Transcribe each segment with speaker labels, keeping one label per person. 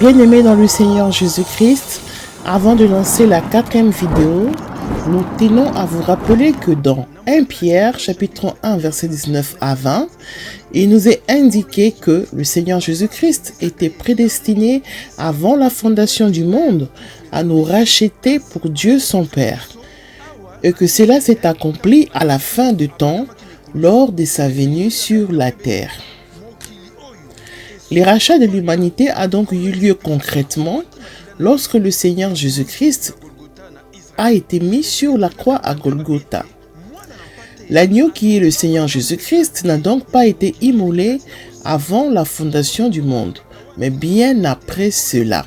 Speaker 1: Bien-aimés dans le Seigneur Jésus-Christ, avant de lancer la 4e vidéo, nous tenons à vous rappeler que dans 1 Pierre, chapitre 1, verset 19 à 20, il nous est indiqué que le Seigneur Jésus-Christ était prédestiné avant la fondation du monde à nous racheter pour Dieu son Père, et que cela s'est accompli à la fin du temps lors de sa venue sur la terre. Le rachat de l'humanité a donc eu lieu concrètement lorsque le Seigneur Jésus-Christ a été mis sur la croix à Golgotha. L'agneau qui est le Seigneur Jésus-Christ n'a donc pas été immolé avant la fondation du monde, mais bien après cela.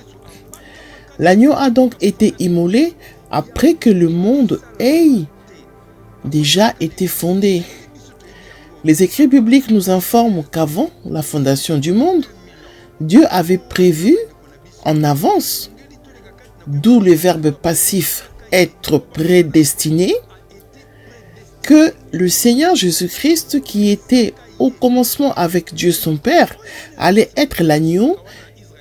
Speaker 1: L'agneau a donc été immolé après que le monde ait déjà été fondé. Les écrits bibliques nous informent qu'avant la fondation du monde, Dieu avait prévu en avance, d'où le verbe passif être prédestiné, que le Seigneur Jésus-Christ, qui était au commencement avec Dieu son Père, allait être l'agneau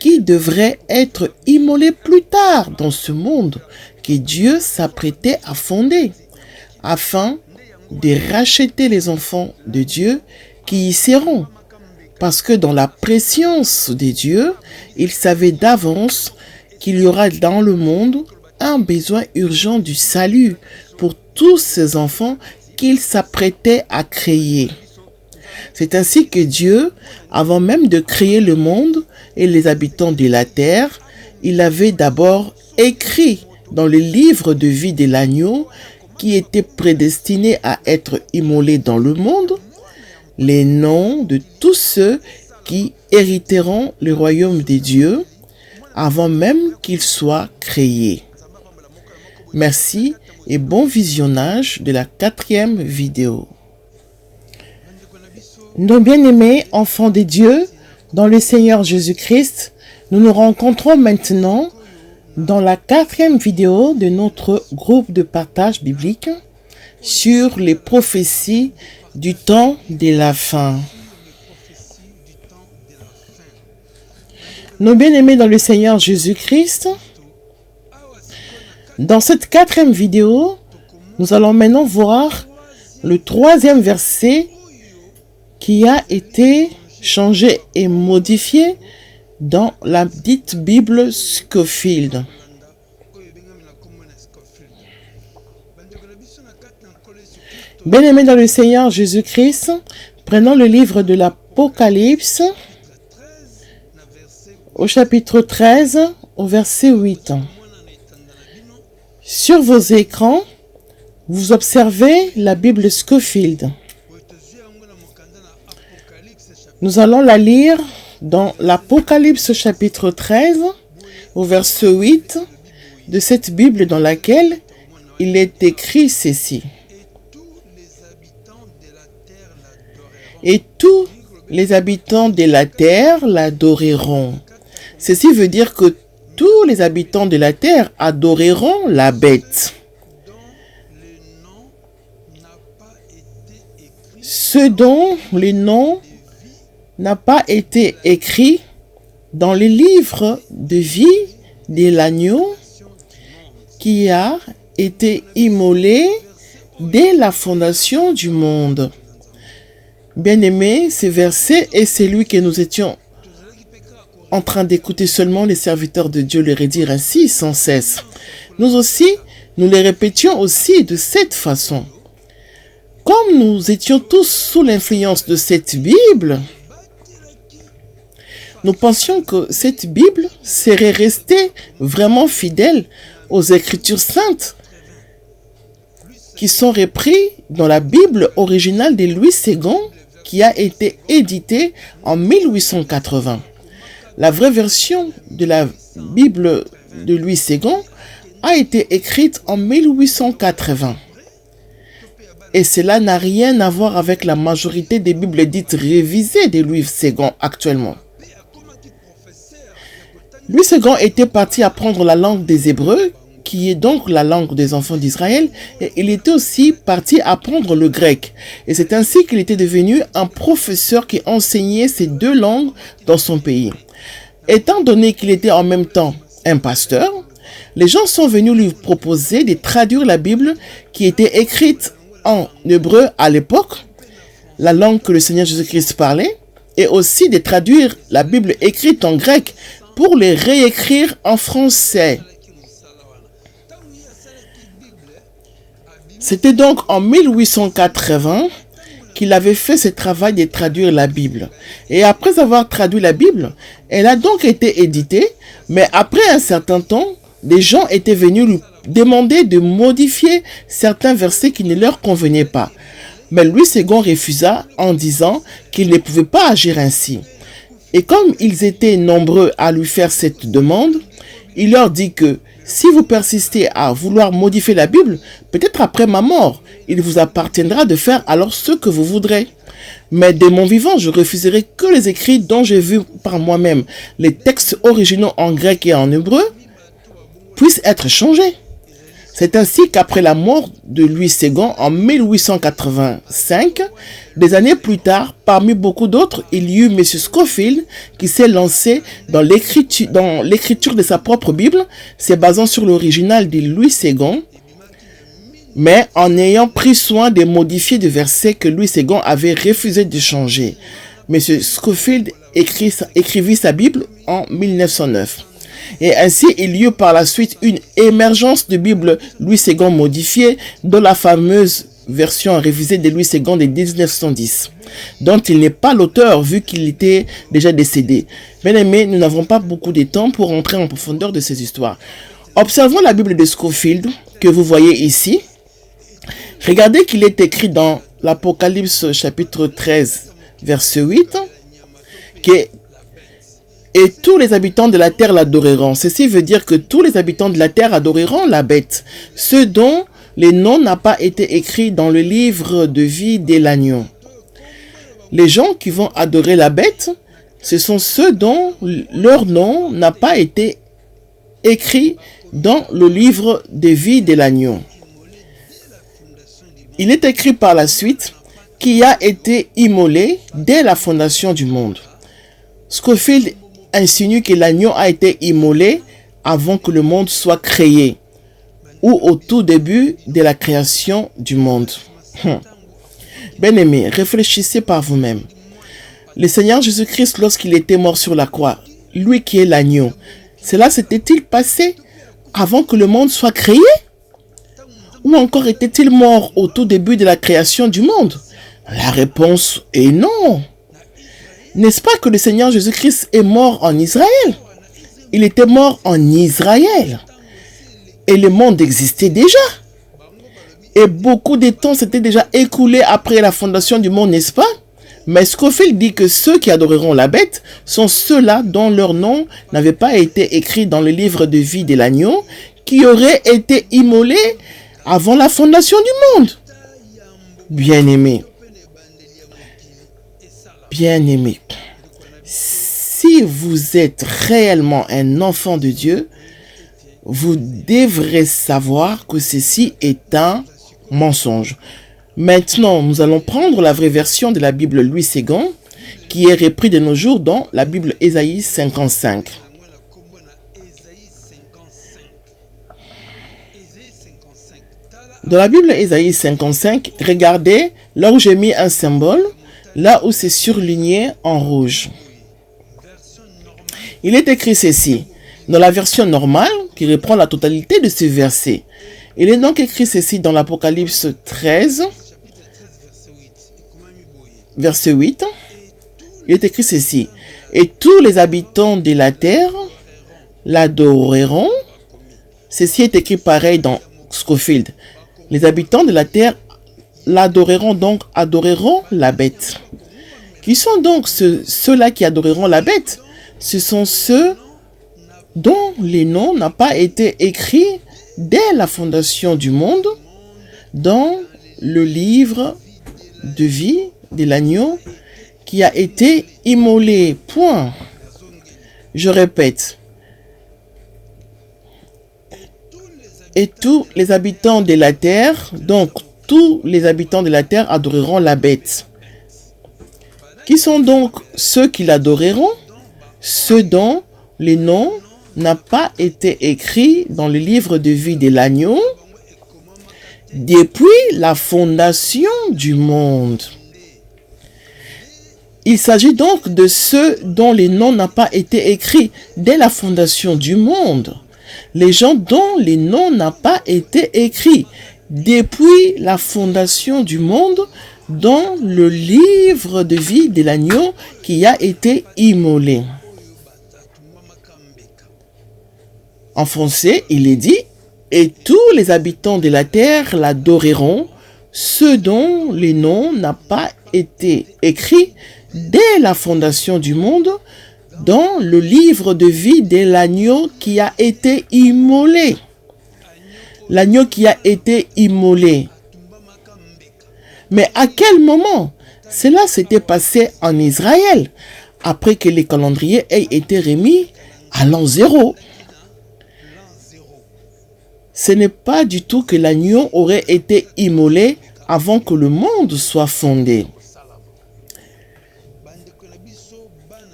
Speaker 1: qui devrait être immolé plus tard dans ce monde que Dieu s'apprêtait à fonder, afin de racheter les enfants de Dieu qui y seront. Parce que dans la préscience de Dieu, il savait d'avance qu'il y aura dans le monde un besoin urgent du salut pour tous ces enfants qu'il s'apprêtait à créer. C'est ainsi que Dieu, avant même de créer le monde et les habitants de la terre, il avait d'abord écrit dans le livre de vie de l'agneau qui était prédestiné à être immolé dans le monde, les noms de tous ceux qui hériteront le royaume des dieux avant même qu'il soit créé. Merci et bon visionnage de la 4e vidéo. Nos bien-aimés enfants de Dieu, dans le Seigneur Jésus-Christ, nous nous rencontrons maintenant dans la 4e vidéo de notre groupe de partage biblique sur les prophéties du temps de la fin. Nos bien-aimés dans le Seigneur Jésus-Christ, dans cette 4e vidéo, nous allons maintenant voir le 3e verset qui a été changé et modifié dans la dite Bible Scofield. Bien-aimés dans le Seigneur Jésus-Christ, prenons le livre de l'Apocalypse au chapitre 13, au verset 8. Sur vos écrans, vous observez la Bible Scofield. Nous allons la lire dans l'Apocalypse chapitre 13, au verset 8 de cette Bible dans laquelle il est écrit ceci. Et tous les habitants de la terre l'adoreront. Ceci veut dire que tous les habitants de la terre adoreront la bête. Ce dont le nom n'a pas été écrit dans le livre de vie de l'agneau qui a été immolé dès la fondation du monde. Bien-aimé, ce verset est celui que nous étions en train d'écouter seulement les serviteurs de Dieu le redire ainsi sans cesse. Nous aussi, nous les répétions aussi de cette façon. Comme nous étions tous sous l'influence de cette Bible, nous pensions que cette Bible serait restée vraiment fidèle aux Écritures saintes qui sont reprises dans la Bible originale de Louis II qui a été éditée en 1880. La vraie version de la Bible de Louis II a été écrite en 1880. Et cela n'a rien à voir avec la majorité des Bibles dites révisées de Louis II actuellement. Louis II était parti apprendre la langue des Hébreux, qui est donc la langue des enfants d'Israël, et il était aussi parti apprendre le grec. Et c'est ainsi qu'il était devenu un professeur qui enseignait ces deux langues dans son pays. Étant donné qu'il était en même temps un pasteur, les gens sont venus lui proposer de traduire la Bible qui était écrite en hébreu à l'époque, la langue que le Seigneur Jésus-Christ parlait, et aussi de traduire la Bible écrite en grec pour les réécrire en français. C'était donc en 1880 qu'il avait fait ce travail de traduire la Bible. Et après avoir traduit la Bible, elle a donc été éditée, mais après un certain temps, des gens étaient venus lui demander de modifier certains versets qui ne leur convenaient pas. Mais Louis II refusa en disant qu'il ne pouvait pas agir ainsi. Et comme ils étaient nombreux à lui faire cette demande, il leur dit que si vous persistez à vouloir modifier la Bible, peut-être après ma mort, il vous appartiendra de faire alors ce que vous voudrez. Mais de mon vivant, je refuserai que les écrits dont j'ai vu par moi-même les textes originaux en grec et en hébreu puissent être changés. C'est ainsi qu'après la mort de Louis II en 1885, des années plus tard, parmi beaucoup d'autres, il y eut M. Scofield qui s'est lancé dans l'écriture de sa propre Bible, se basant sur l'original de Louis II, mais en ayant pris soin de modifier des versets que Louis II avait refusé de changer. M. Scofield écrivit sa Bible en 1909. Et ainsi, il y eut par la suite une émergence de Bible Louis II modifiée, dont la fameuse version révisée de Louis II de 1910, dont il n'est pas l'auteur vu qu'il était déjà décédé. Bien aimé, nous n'avons pas beaucoup de temps pour entrer en profondeur de ces histoires. Observons la Bible de Scofield que vous voyez ici. Regardez qu'il est écrit dans l'Apocalypse chapitre 13, verset 8, que et tous les habitants de la terre l'adoreront. Ceci veut dire que tous les habitants de la terre adoreront la bête, ceux dont les noms n'ont pas été écrits dans le livre de vie de l'agneau. Les gens qui vont adorer la bête, ce sont ceux dont leur nom n'a pas été écrit dans le livre de vie de l'agneau. Il est écrit par la suite qui a été immolé dès la fondation du monde. Scofield insinue que l'agneau a été immolé avant que le monde soit créé ou au tout début de la création du monde. Bien-aimés, réfléchissez par vous-même. Le Seigneur Jésus-Christ, lorsqu'il était mort sur la croix, lui qui est l'agneau, cela s'était-il passé avant que le monde soit créé? Ou encore était-il mort au tout début de la création du monde? La réponse est non. N'est-ce pas que le Seigneur Jésus-Christ est mort en Israël? Il était mort en Israël. Et le monde existait déjà. Et beaucoup de temps s'était déjà écoulé après la fondation du monde, n'est-ce pas? Mais Scofield dit que ceux qui adoreront la bête sont ceux-là dont leur nom n'avait pas été écrit dans le livre de vie de l'agneau, qui aurait été immolé avant la fondation du monde. Bien-aimés, bien-aimés, si vous êtes réellement un enfant de Dieu, vous devrez savoir que ceci est un mensonge. Maintenant, nous allons prendre la vraie version de la Bible Louis II, qui est reprise de nos jours dans la Bible Ésaïe 55. Dans la Bible Ésaïe 55, regardez là où j'ai mis un symbole, là où c'est surligné en rouge. Il est écrit ceci, dans la version normale, qui reprend la totalité de ce verset. Il est donc écrit ceci dans l'Apocalypse 13, verset 8. Il est écrit ceci, et tous les habitants de la terre l'adoreront. Ceci est écrit pareil dans Scofield. Les habitants de la terre l'adoreront, donc adoreront la bête. Qui sont donc ceux-là qui adoreront la bête? Ce sont ceux dont les noms n'ont pas été écrits dès la fondation du monde dans le livre de vie de l'agneau qui a été immolé. Point. Je répète. Et tous les habitants de la terre, donc tous les habitants de la terre adoreront la bête. Qui sont donc ceux qui l'adoreront? Ceux dont les noms n'ont pas été écrits dans le livre de vie de l'agneau depuis la fondation du monde. Il s'agit donc de ceux dont les noms n'ont pas été écrits dès la fondation du monde. Les gens dont les noms n'ont pas été écrits depuis la fondation du monde dans le livre de vie de l'agneau qui a été immolé. En français, il est dit « Et tous les habitants de la terre l'adoreront, ceux dont les noms n'ont pas été écrits dès la fondation du monde dans le livre de vie de l'agneau qui a été immolé. » L'agneau qui a été immolé. Mais à quel moment cela s'était passé en Israël après que les calendriers aient été remis à l'an 0? Ce n'est pas du tout que l'agneau aurait été immolé avant que le monde soit fondé.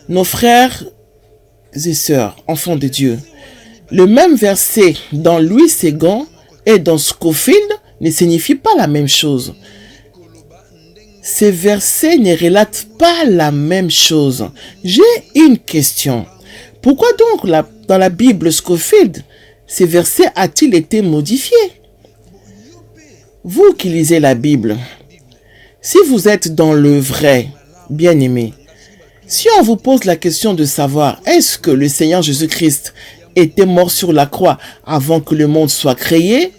Speaker 1: Nos frères et sœurs, enfants de Dieu, le même verset dans Louis Séguin et dans Scofield ne signifie pas la même chose. Ces versets ne relatent pas la même chose. J'ai une question. Pourquoi donc dans la Bible Scofield, ces versets a-t-il été modifiés? Vous qui lisez la Bible, si vous êtes dans le vrai, bien-aimé, si on vous pose la question de savoir est-ce que le Seigneur Jésus-Christ était mort sur la croix avant que le monde soit créé,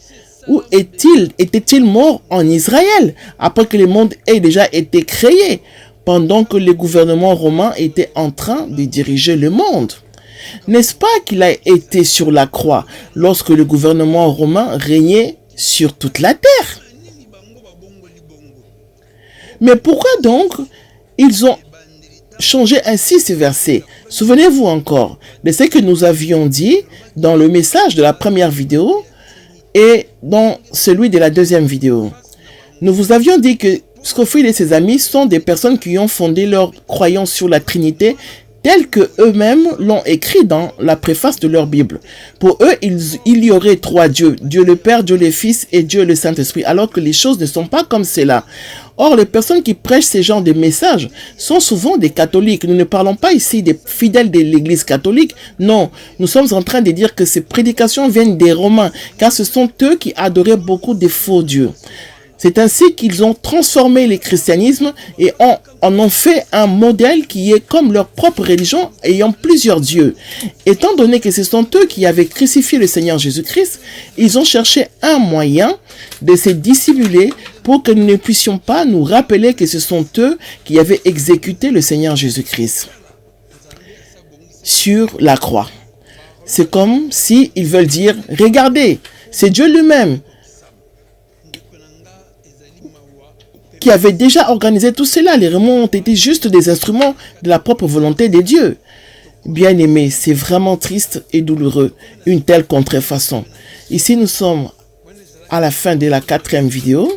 Speaker 1: ou était-il mort en Israël après que le monde ait déjà été créé, pendant que le gouvernement romain était en train de diriger le monde? N'est-ce pas qu'il a été sur la croix lorsque le gouvernement romain régnait sur toute la terre? Mais pourquoi donc ils ont changé ainsi ces versets? Souvenez-vous encore de ce que nous avions dit dans le message de la première vidéo et dans celui de la deuxième vidéo. Nous vous avions dit que Scofield et ses amis sont des personnes qui ont fondé leur croyance sur la Trinité tels que eux-mêmes l'ont écrit dans la préface de leur Bible. Pour eux, il y aurait trois dieux, Dieu le Père, Dieu le Fils et Dieu le Saint-Esprit, alors que les choses ne sont pas comme cela. Or, les personnes qui prêchent ces genres de messages sont souvent des catholiques. Nous ne parlons pas ici des fidèles de l'Église catholique. Non, nous sommes en train de dire que ces prédications viennent des Romains, car ce sont eux qui adoraient beaucoup de faux dieux. C'est ainsi qu'ils ont transformé le christianisme et en ont fait un modèle qui est comme leur propre religion ayant plusieurs dieux. Étant donné que ce sont eux qui avaient crucifié le Seigneur Jésus-Christ, ils ont cherché un moyen de se dissimuler pour que nous ne puissions pas nous rappeler que ce sont eux qui avaient exécuté le Seigneur Jésus-Christ sur la croix. C'est comme si ils veulent dire, regardez, c'est Dieu lui-même qui avait déjà organisé tout cela. Les Romains ont été juste des instruments de la propre volonté de Dieu. Bien-aimés, c'est vraiment triste et douloureux, une telle contrefaçon. Ici, nous sommes à la fin de la 4e vidéo.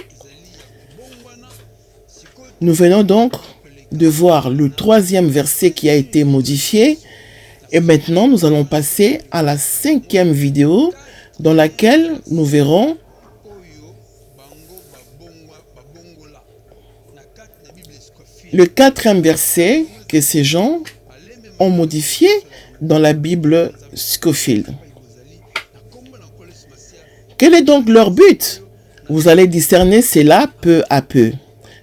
Speaker 1: Nous venons donc de voir le 3e verset qui a été modifié. Et maintenant, nous allons passer à la 5e vidéo dans laquelle nous verrons le 4e verset que ces gens ont modifié dans la Bible Scofield. Quel est donc leur but? Vous allez discerner cela peu à peu.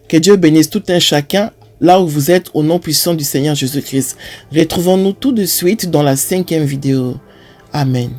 Speaker 1: Que Dieu bénisse tout un chacun là où vous êtes au nom puissant du Seigneur Jésus-Christ. Retrouvons-nous tout de suite dans la 5e vidéo. Amen.